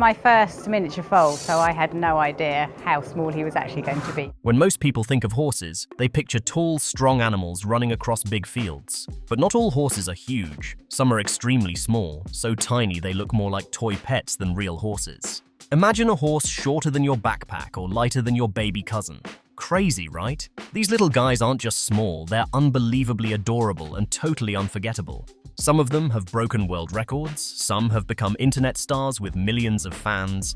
my first miniature foal, so I had no idea how small he was actually going to be. When most people think of horses, they picture tall, strong animals running across big fields. But not all horses are huge. Some are extremely small, so tiny they look more like toy pets than real horses. Imagine a horse shorter than your backpack or lighter than your baby cousin. Crazy, right? These little guys aren't just small, they're unbelievably adorable and totally unforgettable. Some of them have broken world records, some have become internet stars with millions of fans.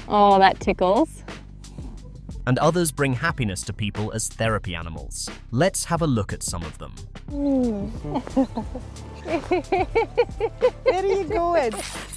Oh, that tickles. And others bring happiness to people as therapy animals. Let's have a look at some of them. Where are you going?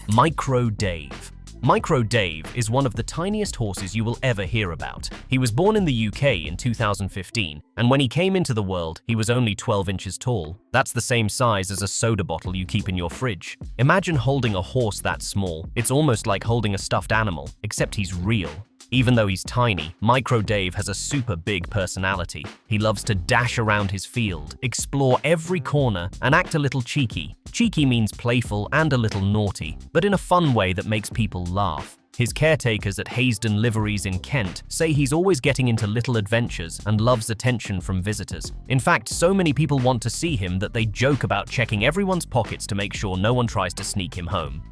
Micro Dave. Micro Dave is one of the tiniest horses you will ever hear about. He was born in the UK in 2015, and when he came into the world, he was only 12 inches tall. That's the same size as a soda bottle you keep in your fridge. Imagine holding a horse that small. It's almost like holding a stuffed animal, except he's real. Even though he's tiny, Micro Dave has a super big personality. He loves to dash around his field, explore every corner, and act a little cheeky. Cheeky means playful and a little naughty, but in a fun way that makes people laugh. His caretakers at Haysden Liveries in Kent say he's always getting into little adventures and loves attention from visitors. In fact, so many people want to see him that they joke about checking everyone's pockets to make sure no one tries to sneak him home.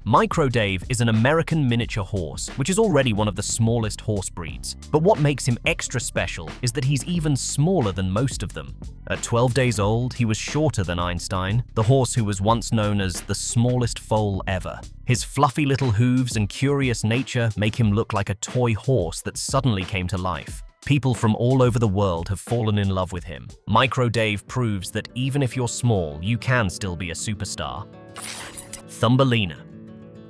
Micro Dave is an American miniature horse, which is already one of the smallest horse breeds. But what makes him extra special is that he's even smaller than most of them. At 12 days old, he was shorter than Einstein, the horse who was once known as the smallest foal ever. His fluffy little hooves and curious nature make him look like a toy horse that suddenly came to life. People from all over the world have fallen in love with him. Micro Dave proves that even if you're small, you can still be a superstar. Thumbelina.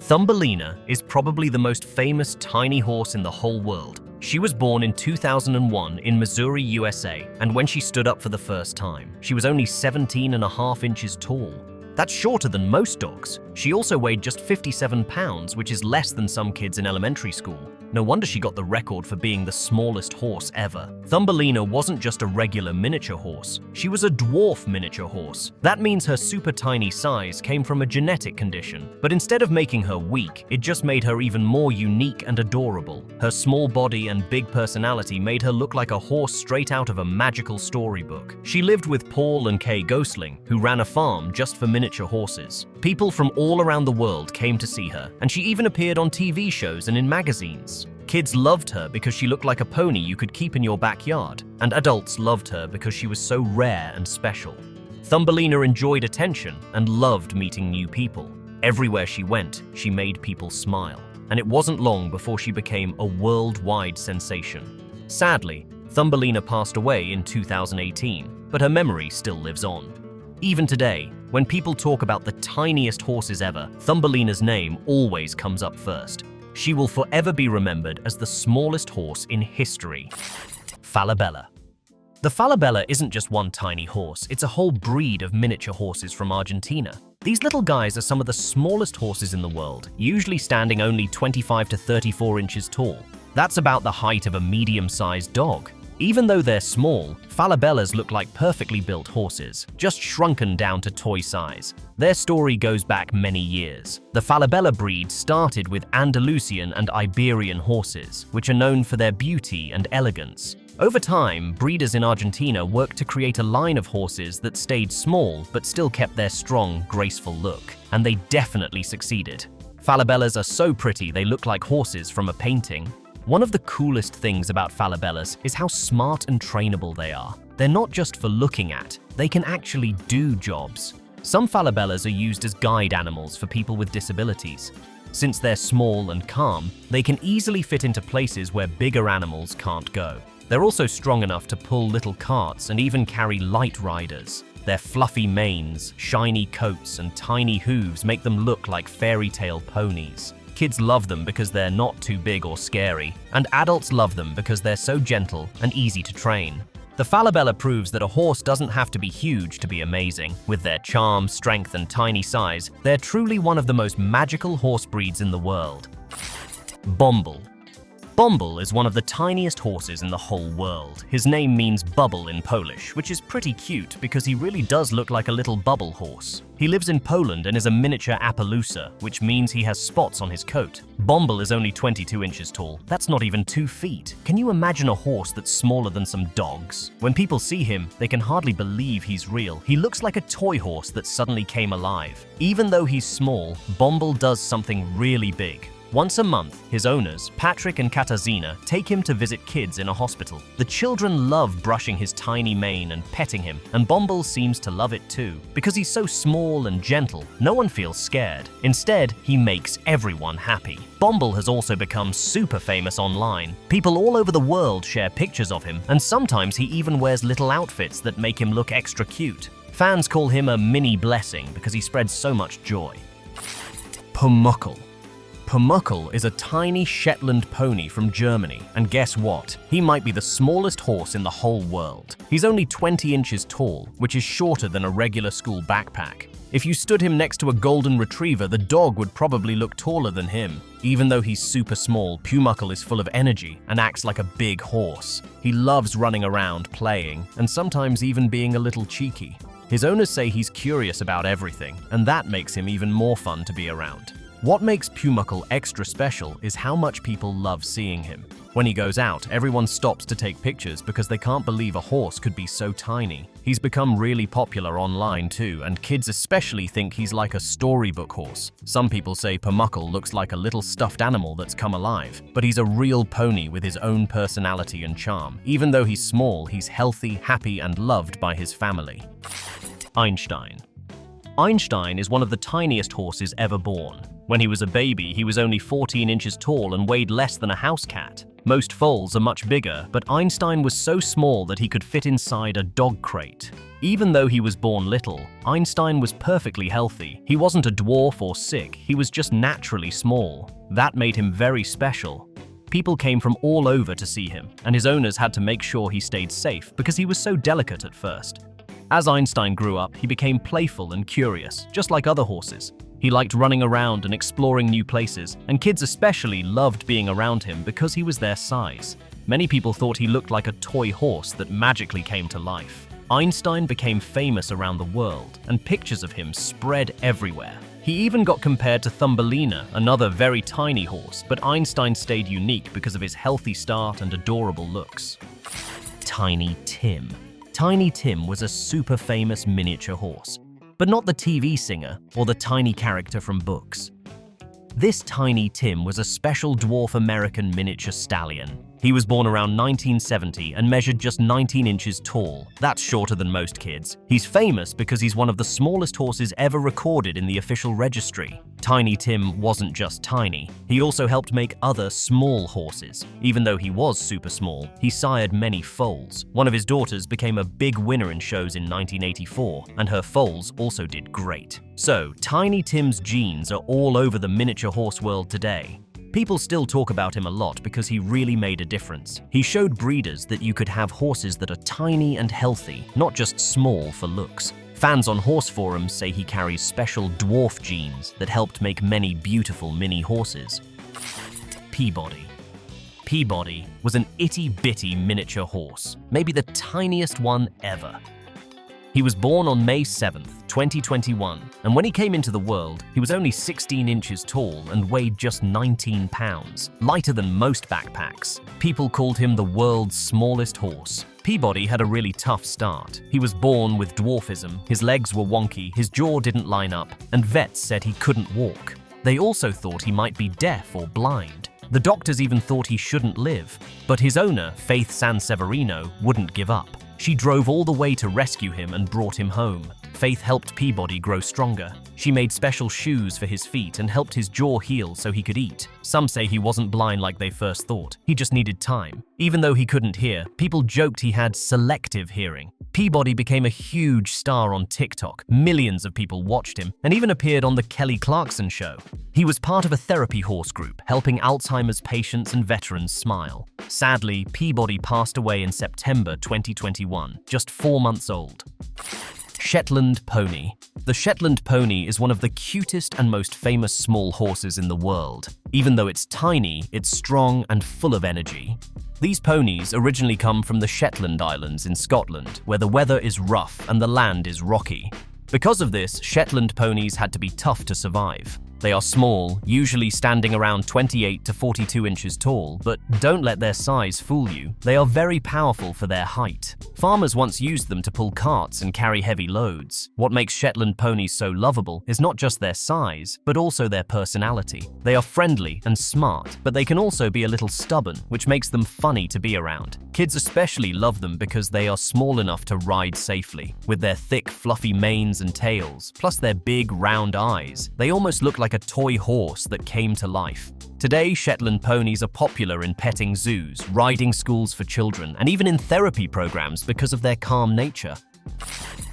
Thumbelina is probably the most famous tiny horse in the whole world. She was born in 2001 in Missouri, USA, and when she stood up for the first time, she was only 17.5 inches tall. That's shorter than most dogs. She also weighed just 57 pounds, which is less than some kids in elementary school. No wonder she got the record for being the smallest horse ever. Thumbelina wasn't just a regular miniature horse. She was a dwarf miniature horse. That means her super tiny size came from a genetic condition. But instead of making her weak, it just made her even more unique and adorable. Her small body and big personality made her look like a horse straight out of a magical storybook. She lived with Paul and Kay Gosling, who ran a farm just for miniature horses. People from all around the world came to see her, and she even appeared on TV shows and in magazines. Kids loved her because she looked like a pony you could keep in your backyard, and adults loved her because she was so rare and special. Thumbelina enjoyed attention and loved meeting new people. Everywhere she went, she made people smile, and it wasn't long before she became a worldwide sensation. Sadly, Thumbelina passed away in 2018, but her memory still lives on. Even today, when people talk about the tiniest horses ever, Thumbelina's name always comes up first. She will forever be remembered as the smallest horse in history. Falabella. The Falabella isn't just one tiny horse, it's a whole breed of miniature horses from Argentina. These little guys are some of the smallest horses in the world, usually standing only 25 to 34 inches tall. That's about the height of a medium-sized dog. Even though they're small, Falabellas look like perfectly built horses, just shrunken down to toy size. Their story goes back many years. The Falabella breed started with Andalusian and Iberian horses, which are known for their beauty and elegance. Over time, breeders in Argentina worked to create a line of horses that stayed small but still kept their strong, graceful look, and they definitely succeeded. Falabellas are so pretty they look like horses from a painting. One of the coolest things about Falabellas is how smart and trainable they are. They're not just for looking at, they can actually do jobs. Some Falabellas are used as guide animals for people with disabilities. Since they're small and calm, they can easily fit into places where bigger animals can't go. They're also strong enough to pull little carts and even carry light riders. Their fluffy manes, shiny coats, and tiny hooves make them look like fairy tale ponies. Kids love them because they're not too big or scary, and adults love them because they're so gentle and easy to train. The Falabella proves that a horse doesn't have to be huge to be amazing. With their charm, strength, and tiny size, they're truly one of the most magical horse breeds in the world. Bumble. Bumble is one of the tiniest horses in the whole world. His name means bubble in Polish, which is pretty cute because he really does look like a little bubble horse. He lives in Poland and is a miniature Appaloosa, which means he has spots on his coat. Bumble is only 22 inches tall. That's not even 2 feet. Can you imagine a horse that's smaller than some dogs? When people see him, they can hardly believe he's real. He looks like a toy horse that suddenly came alive. Even though he's small, Bumble does something really big. Once a month, his owners, Patrick and Katarzyna, take him to visit kids in a hospital. The children love brushing his tiny mane and petting him, and Bumble seems to love it too. Because he's so small and gentle, no one feels scared. Instead, he makes everyone happy. Bumble has also become super famous online. People all over the world share pictures of him, and sometimes he even wears little outfits that make him look extra cute. Fans call him a mini blessing because he spreads so much joy. Pomuckle. Pomuckle is a tiny Shetland pony from Germany, and guess what? He might be the smallest horse in the whole world. He's only 20 inches tall, which is shorter than a regular school backpack. If you stood him next to a golden retriever, the dog would probably look taller than him. Even though he's super small, Pomuckle is full of energy and acts like a big horse. He loves running around, playing, and sometimes even being a little cheeky. His owners say he's curious about everything, and that makes him even more fun to be around. What makes Pomuckle extra special is how much people love seeing him. When he goes out, everyone stops to take pictures because they can't believe a horse could be so tiny. He's become really popular online too, and kids especially think he's like a storybook horse. Some people say Pomuckle looks like a little stuffed animal that's come alive, but he's a real pony with his own personality and charm. Even though he's small, he's healthy, happy, and loved by his family. Einstein. Einstein is one of the tiniest horses ever born. When he was a baby, he was only 14 inches tall and weighed less than a house cat. Most foals are much bigger, but Einstein was so small that he could fit inside a dog crate. Even though he was born little, Einstein was perfectly healthy. He wasn't a dwarf or sick, he was just naturally small. That made him very special. People came from all over to see him, and his owners had to make sure he stayed safe because he was so delicate at first. As Einstein grew up, he became playful and curious, just like other horses. He liked running around and exploring new places, and kids especially loved being around him because he was their size. Many people thought he looked like a toy horse that magically came to life. Einstein became famous around the world, and pictures of him spread everywhere. He even got compared to Thumbelina, another very tiny horse, but Einstein stayed unique because of his healthy start and adorable looks. Tiny Tim. Tiny Tim was a super famous miniature horse, but not the TV singer or the tiny character from books. This Tiny Tim was a special dwarf American miniature stallion. He was born around 1970 and measured just 19 inches tall. That's shorter than most kids. He's famous because he's one of the smallest horses ever recorded in the official registry. Tiny Tim wasn't just tiny. He also helped make other small horses. Even though he was super small, he sired many foals. One of his daughters became a big winner in shows in 1984, and her foals also did great. So, Tiny Tim's genes are all over the miniature horse world today. People still talk about him a lot because he really made a difference. He showed breeders that you could have horses that are tiny and healthy, not just small for looks. Fans on horse forums say he carries special dwarf genes that helped make many beautiful mini horses. Peabody. Peabody was an itty-bitty miniature horse, maybe the tiniest one ever. He was born on May 7th, 2021, and when he came into the world, he was only 16 inches tall and weighed just 19 pounds, lighter than most backpacks. People called him the world's smallest horse. Peabody had a really tough start. He was born with dwarfism, his legs were wonky, his jaw didn't line up, and vets said he couldn't walk. They also thought he might be deaf or blind. The doctors even thought he shouldn't live, but his owner, Faith Sanseverino, wouldn't give up. She drove all the way to rescue him and brought him home. Faith helped Peabody grow stronger. She made special shoes for his feet and helped his jaw heal so he could eat. Some say he wasn't blind like they first thought. He just needed time. Even though he couldn't hear, people joked he had selective hearing. Peabody became a huge star on TikTok. Millions of people watched him and even appeared on The Kelly Clarkson Show. He was part of a therapy horse group, helping Alzheimer's patients and veterans smile. Sadly, Peabody passed away in September 2021, just 4 months old. Shetland pony. The Shetland pony is one of the cutest and most famous small horses in the world. Even though it's tiny, it's strong and full of energy. These ponies originally come from the Shetland Islands in Scotland, where the weather is rough and the land is rocky. Because of this, Shetland ponies had to be tough to survive. They are small, usually standing around 28 to 42 inches tall, but don't let their size fool you. They are very powerful for their height. Farmers once used them to pull carts and carry heavy loads. What makes Shetland ponies so lovable is not just their size, but also their personality. They are friendly and smart, but they can also be a little stubborn, which makes them funny to be around. Kids especially love them because they are small enough to ride safely. With their thick, fluffy manes and tails, plus their big, round eyes, they almost look like a toy horse that came to life. Today, Shetland ponies are popular in petting zoos, riding schools for children, and even in therapy programs because of their calm nature.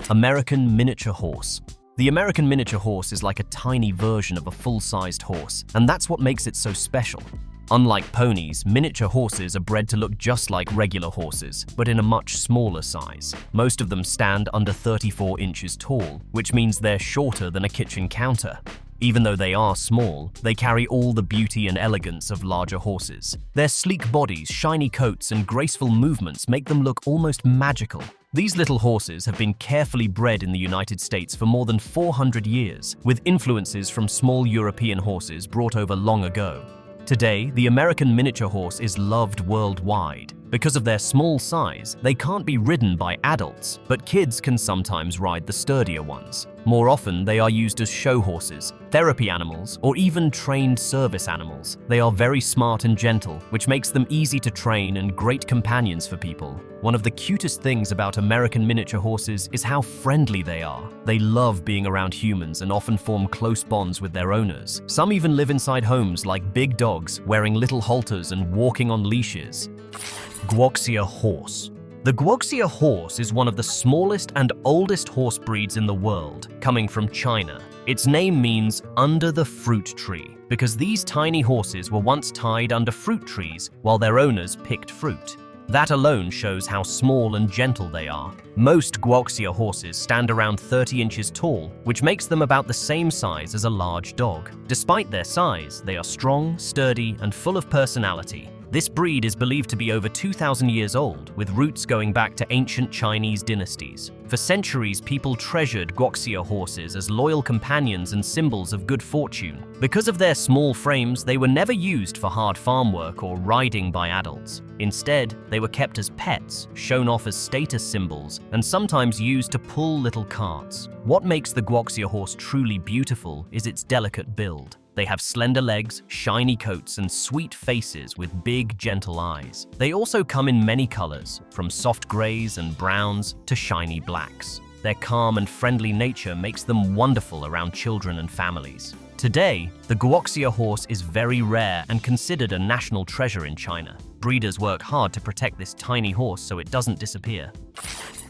American miniature horse. The American miniature horse is like a tiny version of a full-sized horse, and that's what makes it so special. Unlike ponies, miniature horses are bred to look just like regular horses, but in a much smaller size. Most of them stand under 34 inches tall, which means they're shorter than a kitchen counter. Even though they are small, they carry all the beauty and elegance of larger horses. Their sleek bodies, shiny coats, and graceful movements make them look almost magical. These little horses have been carefully bred in the United States for more than 400 years, with influences from small European horses brought over long ago. Today, the American miniature horse is loved worldwide. Because of their small size, they can't be ridden by adults, but kids can sometimes ride the sturdier ones. More often, they are used as show horses, therapy animals, or even trained service animals. They are very smart and gentle, which makes them easy to train and great companions for people. One of the cutest things about American miniature horses is how friendly they are. They love being around humans and often form close bonds with their owners. Some even live inside homes like big dogs, wearing little halters and walking on leashes. Guia horse. The Guia horse is one of the smallest and oldest horse breeds in the world, coming from China. Its name means under the fruit tree, because these tiny horses were once tied under fruit trees while their owners picked fruit. That alone shows how small and gentle they are. Most Guia horses stand around 30 inches tall, which makes them about the same size as a large dog. Despite their size, they are strong, sturdy, and full of personality. This breed is believed to be over 2,000 years old, with roots going back to ancient Chinese dynasties. For centuries, people treasured Guia horses as loyal companions and symbols of good fortune. Because of their small frames, they were never used for hard farm work or riding by adults. Instead, they were kept as pets, shown off as status symbols, and sometimes used to pull little carts. What makes the Guia horse truly beautiful is its delicate build. They have slender legs, shiny coats, and sweet faces with big, gentle eyes. They also come in many colors, from soft grays and browns to shiny blacks. Their calm and friendly nature makes them wonderful around children and families. Today, the Guia horse is very rare and considered a national treasure in China. Breeders work hard to protect this tiny horse so it doesn't disappear.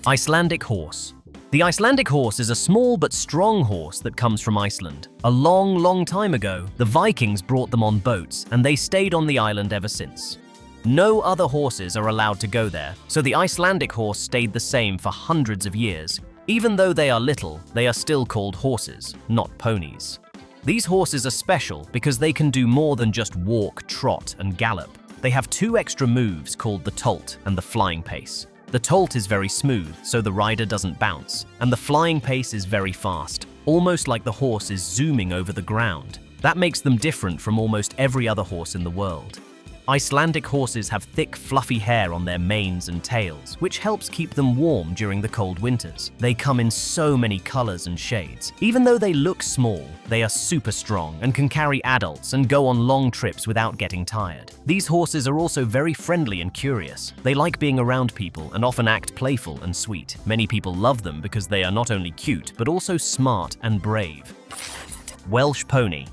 Icelandic horse. The Icelandic horse is a small but strong horse that comes from Iceland. A long time ago, the Vikings brought them on boats, and they stayed on the island ever since. No other horses are allowed to go there, so the Icelandic horse stayed the same for hundreds of years. Even though they are little, they are still called horses, not ponies. These horses are special because they can do more than just walk, trot, and gallop. They have two extra moves called the tolt and the flying pace. The tolt is very smooth, so the rider doesn't bounce, and the flying pace is very fast, almost like the horse is zooming over the ground. That makes them different from almost every other horse in the world. Icelandic horses have thick, fluffy hair on their manes and tails, which helps keep them warm during the cold winters. They come in so many colors and shades. Even though they look small, they are super strong and can carry adults and go on long trips without getting tired. These horses are also very friendly and curious. They like being around people and often act playful and sweet. Many people love them because they are not only cute, but also smart and brave. Welsh pony.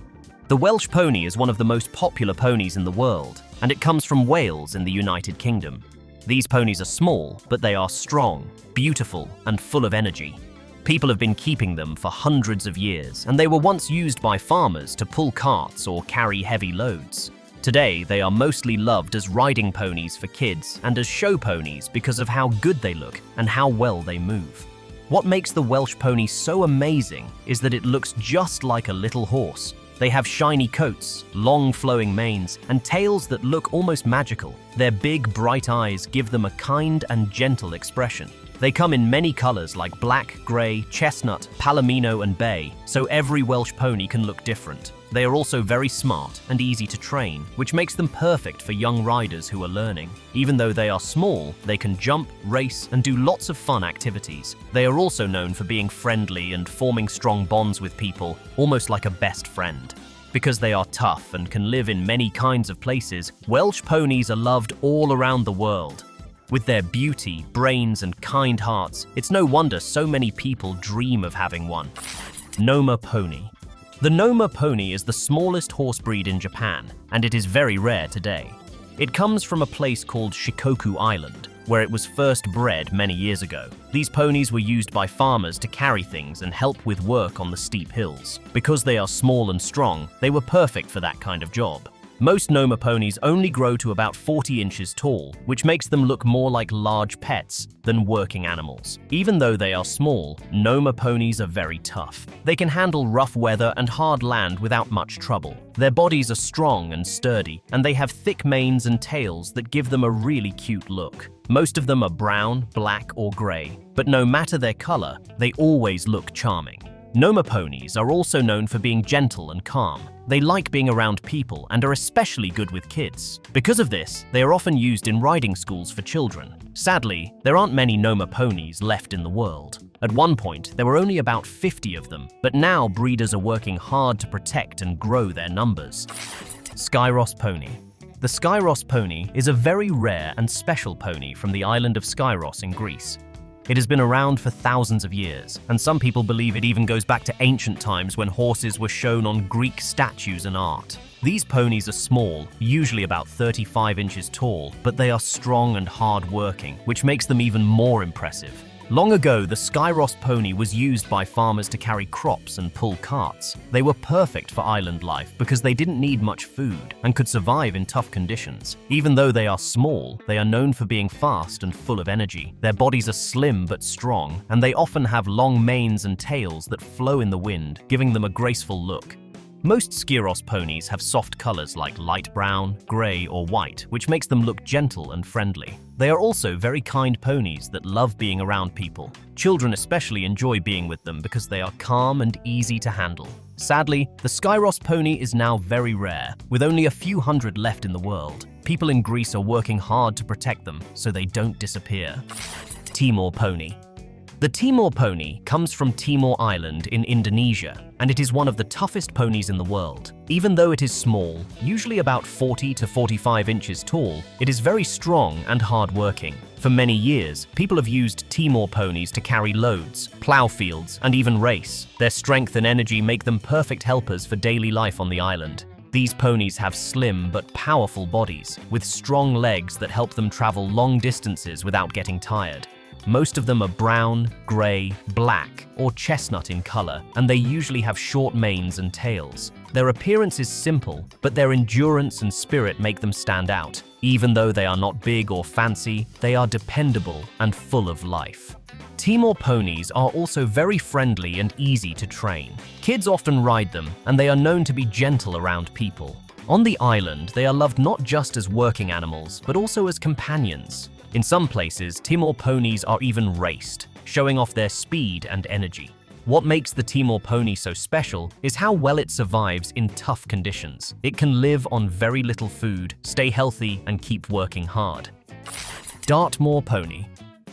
The Welsh pony is one of the most popular ponies in the world, and it comes from Wales in the United Kingdom. These ponies are small, but they are strong, beautiful, and full of energy. People have been keeping them for hundreds of years, and they were once used by farmers to pull carts or carry heavy loads. Today, they are mostly loved as riding ponies for kids and as show ponies because of how good they look and how well they move. What makes the Welsh pony so amazing is that it looks just like a little horse. They have shiny coats, long flowing manes, and tails that look almost magical. Their big, bright eyes give them a kind and gentle expression. They come in many colors like black, gray, chestnut, palomino, and bay, so every Welsh pony can look different. They are also very smart and easy to train, which makes them perfect for young riders who are learning. Even though they are small, they can jump, race, and do lots of fun activities. They are also known for being friendly and forming strong bonds with people, almost like a best friend. Because they are tough and can live in many kinds of places, Welsh ponies are loved all around the world. With their beauty, brains, and kind hearts, it's no wonder so many people dream of having one. Noma pony. The Noma pony is the smallest horse breed in Japan, and it is very rare today. It comes from a place called Shikoku Island, where it was first bred many years ago. These ponies were used by farmers to carry things and help with work on the steep hills. Because they are small and strong, they were perfect for that kind of job. Most Noma ponies only grow to about 40 inches tall, which makes them look more like large pets than working animals. Even though they are small, Noma ponies are very tough. They can handle rough weather and hard land without much trouble. Their bodies are strong and sturdy, and they have thick manes and tails that give them a really cute look. Most of them are brown, black, or gray, but no matter their color, they always look charming. Noma ponies are also known for being gentle and calm. They like being around people and are especially good with kids. Because of this, they are often used in riding schools for children. Sadly, there aren't many Noma ponies left in the world. At one point, there were only about 50 of them, but now breeders are working hard to protect and grow their numbers. Skyross pony. The Skyross pony is a very rare and special pony from the island of Skyross in Greece. It has been around for thousands of years, and some people believe it even goes back to ancient times when horses were shown on Greek statues and art. These ponies are small, usually about 35 inches tall, but they are strong and hard-working, which makes them even more impressive. Long ago, the Skyross pony was used by farmers to carry crops and pull carts. They were perfect for island life because they didn't need much food and could survive in tough conditions. Even though they are small, they are known for being fast and full of energy. Their bodies are slim but strong, and they often have long manes and tails that flow in the wind, giving them a graceful look. Most Skyross ponies have soft colors like light brown, gray, or white, which makes them look gentle and friendly. They are also very kind ponies that love being around people. Children especially enjoy being with them because they are calm and easy to handle. Sadly, the Skyross pony is now very rare, with only a few hundred left in the world. People in Greece are working hard to protect them so they don't disappear. Timor pony. The Timor pony comes from Timor Island in Indonesia, and it is one of the toughest ponies in the world. Even though it is small, usually about 40 to 45 inches tall, it is very strong and hard-working. For many years, people have used Timor ponies to carry loads, plow fields, and even race. Their strength and energy make them perfect helpers for daily life on the island. These ponies have slim but powerful bodies, with strong legs that help them travel long distances without getting tired. Most of them are brown, gray, black, or chestnut in color, and they usually have short manes and tails. Their appearance is simple, but their endurance and spirit make them stand out. Even though they are not big or fancy, they are dependable and full of life. Timor ponies are also very friendly and easy to train. Kids often ride them, and they are known to be gentle around people. On the island, they are loved not just as working animals, but also as companions. In some places, Timor ponies are even raced, showing off their speed and energy. What makes the Timor pony so special is how well it survives in tough conditions. It can live on very little food, stay healthy, and keep working hard. Dartmore pony.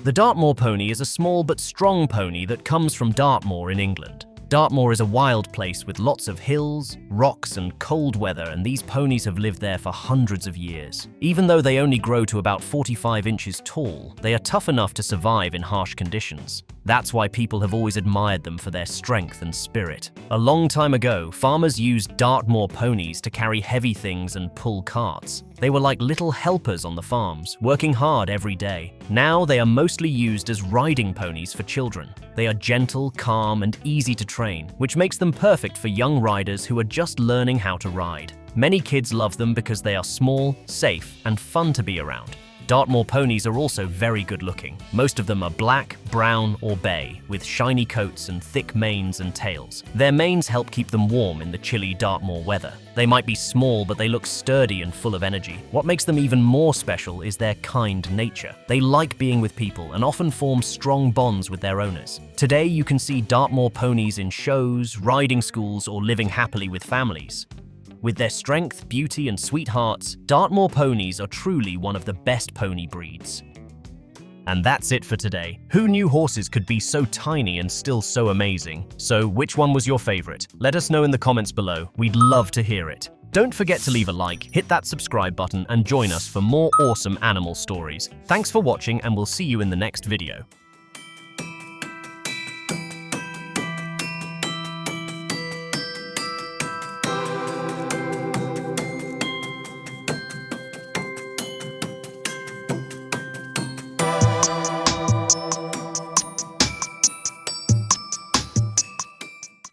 The Dartmore pony is a small but strong pony that comes from Dartmore in England. Dartmore is a wild place with lots of hills, rocks, and cold weather, and these ponies have lived there for hundreds of years. Even though they only grow to about 45 inches tall, they are tough enough to survive in harsh conditions. That's why people have always admired them for their strength and spirit. A long time ago, farmers used Dartmore ponies to carry heavy things and pull carts. They were like little helpers on the farms, working hard every day. Now they are mostly used as riding ponies for children. They are gentle, calm, and easy to train, which makes them perfect for young riders who are just learning how to ride. Many kids love them because they are small, safe, and fun to be around. Dartmoor ponies are also very good looking. Most of them are black, brown, or bay, with shiny coats and thick manes and tails. Their manes help keep them warm in the chilly Dartmoor weather. They might be small, but they look sturdy and full of energy. What makes them even more special is their kind nature. They like being with people and often form strong bonds with their owners. Today, you can see Dartmoor ponies in shows, riding schools, or living happily with families. With their strength, beauty, and sweet hearts, Dartmoor ponies are truly one of the best pony breeds. And that's it for today. Who knew horses could be so tiny and still so amazing? So, which one was your favorite? Let us know in the comments below. We'd love to hear it. Don't forget to leave a like, hit that subscribe button, and join us for more awesome animal stories. Thanks for watching, and we'll see you in the next video.